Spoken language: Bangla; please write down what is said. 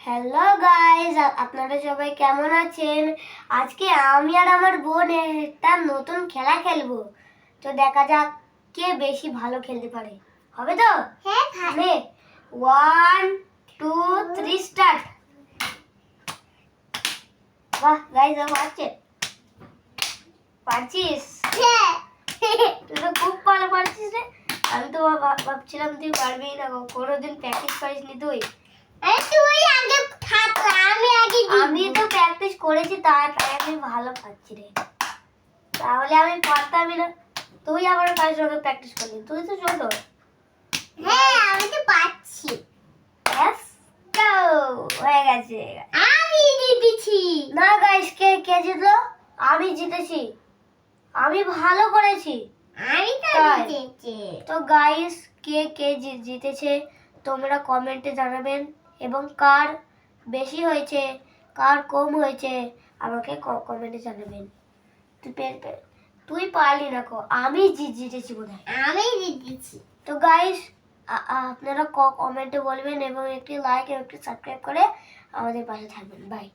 হ্যালো গাইস, আপনারা সবাই কেমন আছেন? আজকে আমি আর আমার বোন একটা নতুন খেলা খেলবো। তো দেখা যাক কে বেশি ভালো খেলতে পারে। হবে তো? হ্যাঁ মানে 1 2 3 স্টার্ট। বাহ গাইস, পারছিস? তুই তো খুব ভালো পারছিস রে। আমি তো ভাবছিলাম তুই পারবি না, কোনোদিন প্র্যাকটিস করিসনি তুই। তুই আগে থাক, আমি আগে আমি তো প্র্যাকটিস করেছি, তাই আমি ভালো পাচ্ছি রে। তাহলে আমি পারতামই না। তুই আবার কার সঙ্গে প্র্যাকটিস করলি? তুই তো ছোট। হ্যাঁ আমি তো পাচ্ছি। Let's go! হয়ে গেছে। আমি জিতেছি। না গাইস, কে কে জিতলো? আমি জিতেছি। আমি ভালো করেছি। আমি তো তাই। জিতেছি। তো গাইস, কে কে জিতেছে তোমরা কমেন্টে জানাবেন, এবং কার বেশি হয়েছে কার কম হয়েছে আমাকে কমেন্টে জানাবেন। তুই পারলি না, আমি জিতেছি বোধহয়। আমি জিতেছি। তো গাইস, আপনারা কমেন্টে বলবেন এবং একটি লাইক এবং একটি সাবস্ক্রাইব করে আমাদের পাশে থাকবেন। বাই।